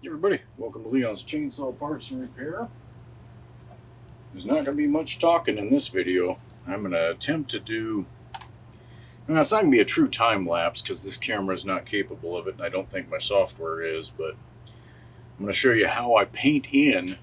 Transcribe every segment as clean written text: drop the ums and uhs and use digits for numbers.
Hey everybody, welcome to Leon's Chainsaw Parts and Repair. There's not going to be much talking in this video. I'm going to attempt to do... Now, it's not going to be a true time lapse because this camera is not capable of it, and I don't think my software is, but I'm going to show you how I paint in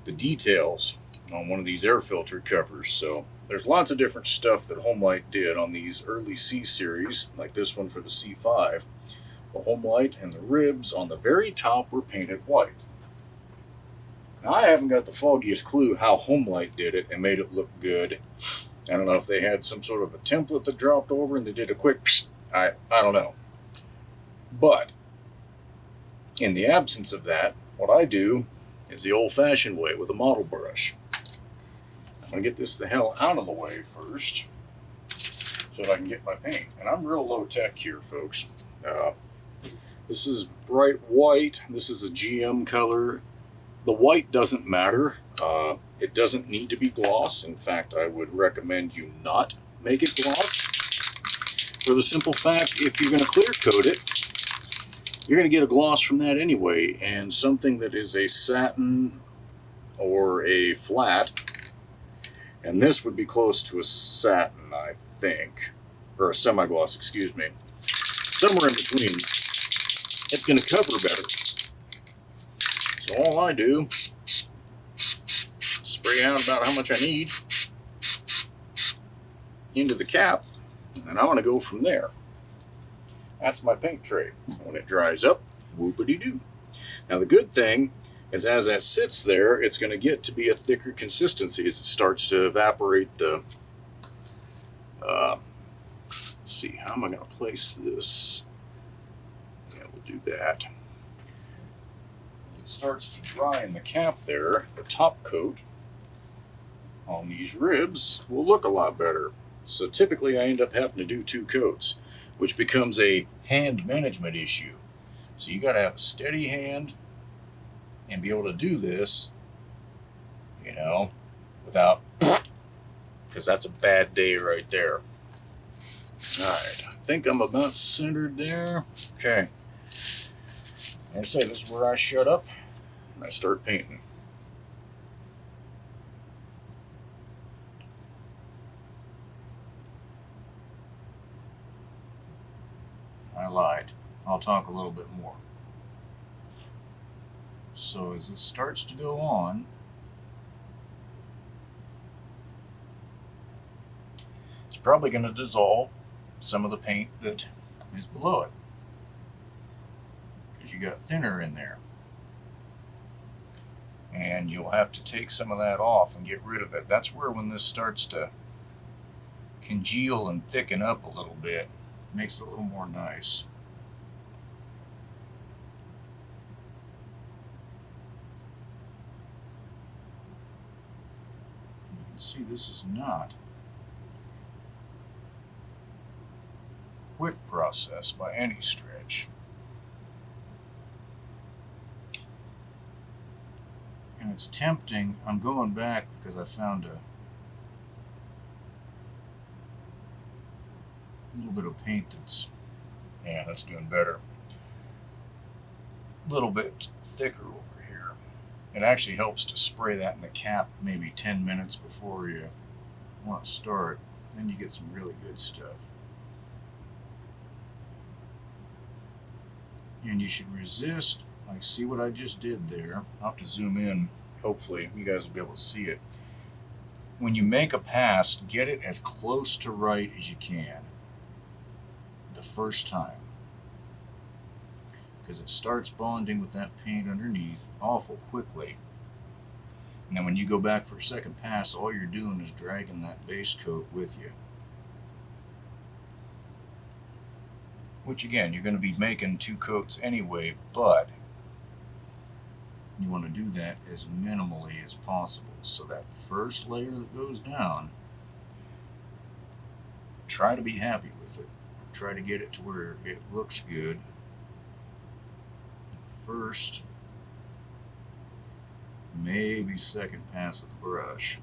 the details on one of these air filter covers. So there's lots of different stuff that Homelite did on these early C series, like this one for the C5. The Homelite and the ribs on the very top were painted white. Now, I haven't got the foggiest clue how Homelite did it and made it look good. I don't know if they had some sort of a template that dropped over and they did a quick psst. I don't know. But in the absence of that, what I do is the old-fashioned way with a model brush. I'm going to get this the hell out of the way first so that I can get my paint. And I'm real low-tech here, folks. This is bright white. This is a GM color. The white doesn't matter. It doesn't need to be gloss. In fact, I would recommend you not make it gloss. For the simple fact, if you're going to clear coat it, you're going to get a gloss from that anyway. And something that is a satin or a flat, and this would be close to a satin, I think, or a semi-gloss, excuse me. Somewhere in between. It's going to cover better. So all I do, spray out about how much I need into the cap, and I'm going to go from there. That's my paint tray. When it dries up, whoopity-doo. Now the good thing is as that sits there, it's going to get to be a thicker consistency as it starts to evaporate the... let's see, how am I going to place this? Yeah, we'll do that. As it starts to dry in the cap there, the top coat on these ribs will look a lot better. So typically I end up having to do 2 coats, which becomes a hand management issue. So you got to have a steady hand and be able to do this, you know, without, because that's a bad day right there. Alright, I think I'm about centered there. Okay. And I say this is where I shut up and I start painting. I lied. I'll talk a little bit more. So as this starts to go on, it's probably going to dissolve some of the paint that is below it, because you got thinner in there. And you'll have to take some of that off and get rid of it. That's where when this starts to congeal and thicken up a little bit, it makes it a little more nice. You can see this is not a quick process by any stretch. And it's tempting. I'm going back because I found a little bit of paint that's, yeah, that's doing better. A little bit thicker over here. It actually helps to spray that in the cap maybe 10 minutes before you want to start. Then you get some really good stuff. And you should resist. Like, see what I just did there? I'll have to zoom in. Hopefully you guys will be able to see it. When you make a pass, get it as close to right as you can the first time, because it starts bonding with that paint underneath awful quickly. And then when you go back for a second pass, all you're doing is dragging that base coat with you. Which again, you're going to be making 2 coats anyway, but you want to do that as minimally as possible. So that first layer that goes down, try to be happy with it. Try to get it to where it looks good first, maybe second pass of the brush.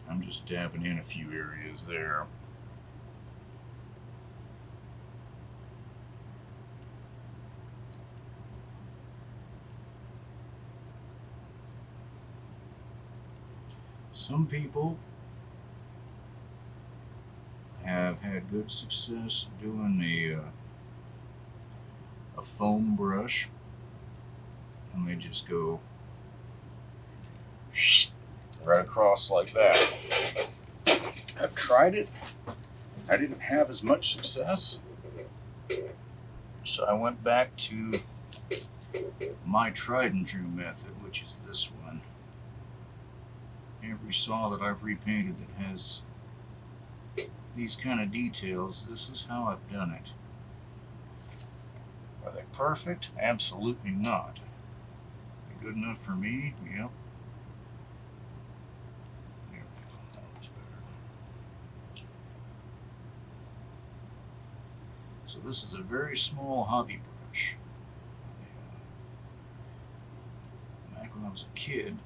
I'm just dabbing in a few areas there. Some people have had good success doing a foam brush, and they just go right across like that. I've tried it. I didn't have as much success, so I went back to my tried and true method, which is this one. Every saw that I've repainted that has these kind of details, this is how I've done it. Are they perfect? Absolutely not. Are they good enough for me? Yep. There we go. That looks better. So this is a very small hobby brush. Back when I was a kid,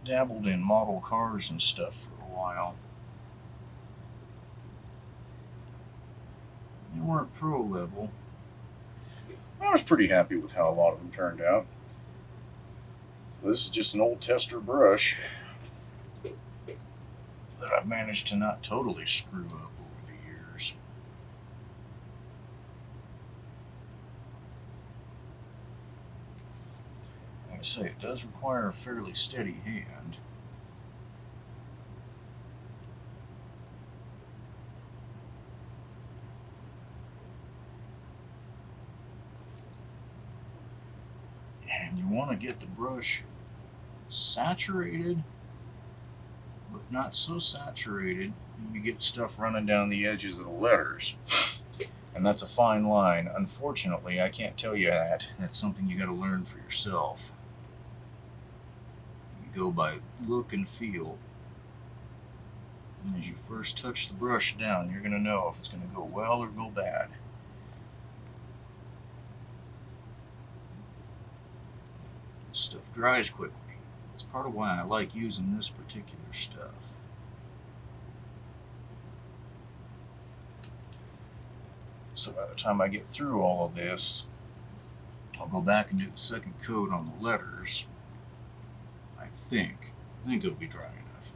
dabbled in model cars and stuff for a while. They weren't pro level. I was pretty happy with how a lot of them turned out. So this is just an old tester brush that I've managed to not totally screw up over the years. Like I say, it does require a fairly steady hand. And you want to get the brush saturated, but not so saturated you get stuff running down the edges of the letters. And that's a fine line. Unfortunately, I can't tell you that. That's something you got to learn for yourself. You go by look and feel. And as you first touch the brush down, you're going to know if it's going to go well or go bad. This stuff dries quickly. That's part of why I like using this particular stuff. So by the time I get through all of this, I'll go back and do the second coat on the letters. I think it'll be dry enough.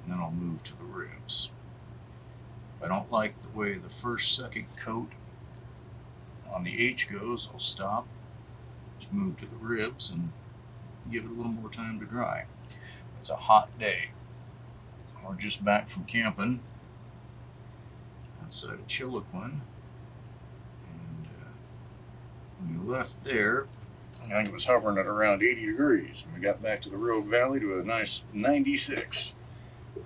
And then I'll move to the ribs. If I don't like the way the second coat on the H goes, I'll stop, just move to the ribs and give it a little more time to dry. It's a hot day. We're just back from camping outside of Chiloquin, and when we left there, I think it was hovering at around 80 degrees. And we got back to the Rogue Valley to a nice 96.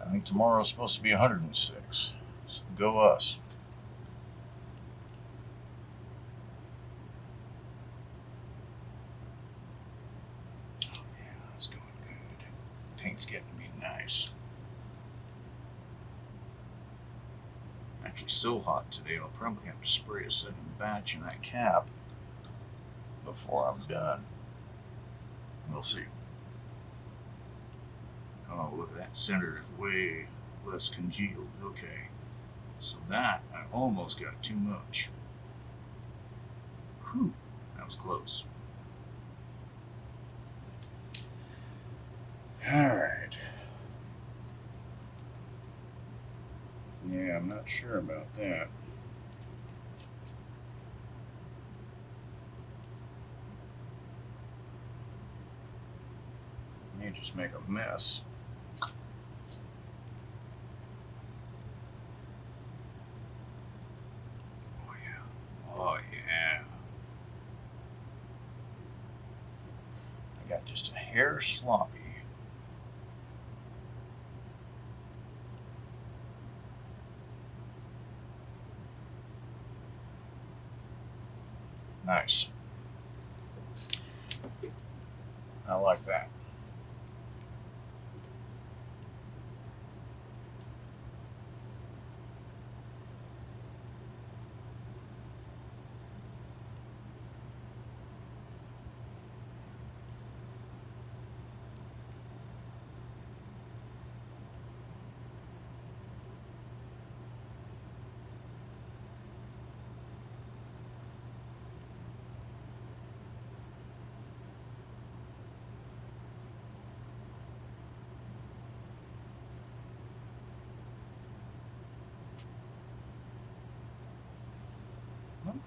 I think tomorrow's supposed to be 106. So go us. Oh yeah, that's going good. Paint's getting to be nice. Actually so hot today, I'll probably have to spray a second batch in that cap before I'm done. We'll see. Oh, look, that center is way less congealed. Okay. So that, I almost got too much. Whew, that was close. Alright. Yeah, I'm not sure about that. May just make a mess. Oh yeah. Oh yeah. I got just a hair sloppy. Nice. I like that.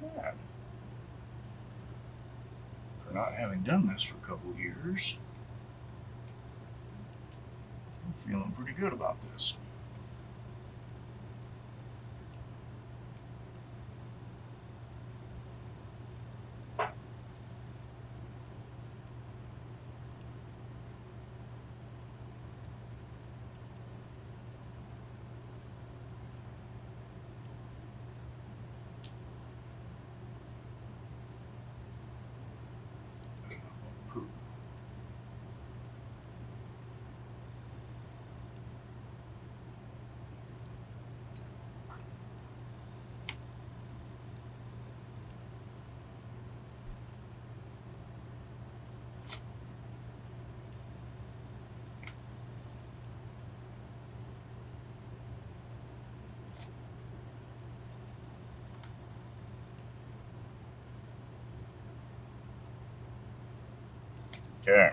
bad. For not having done this for a couple of years, I'm feeling pretty good about this. Okay.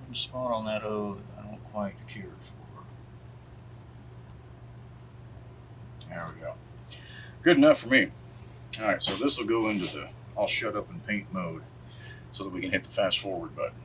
One spot on that O that I don't quite care for. There we go. Good enough for me. Alright, so this will go into the I'll shut up and paint mode so that we can hit the fast forward button.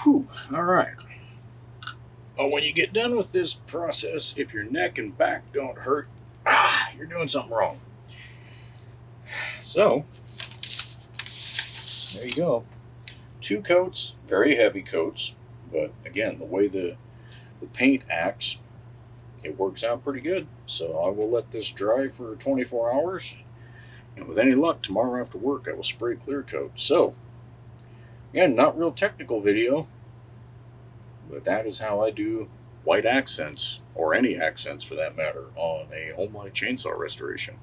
Whew, alright. Well, when you get done with this process, if your neck and back don't hurt, you're doing something wrong. So, there you go. 2 coats, very heavy coats, but again, the way the paint acts, it works out pretty good. So I will let this dry for 24 hours, and with any luck, tomorrow after work, I will spray clear coat. So, again, not real technical video, but that is how I do white accents, or any accents for that matter, on a Homelite chainsaw restoration.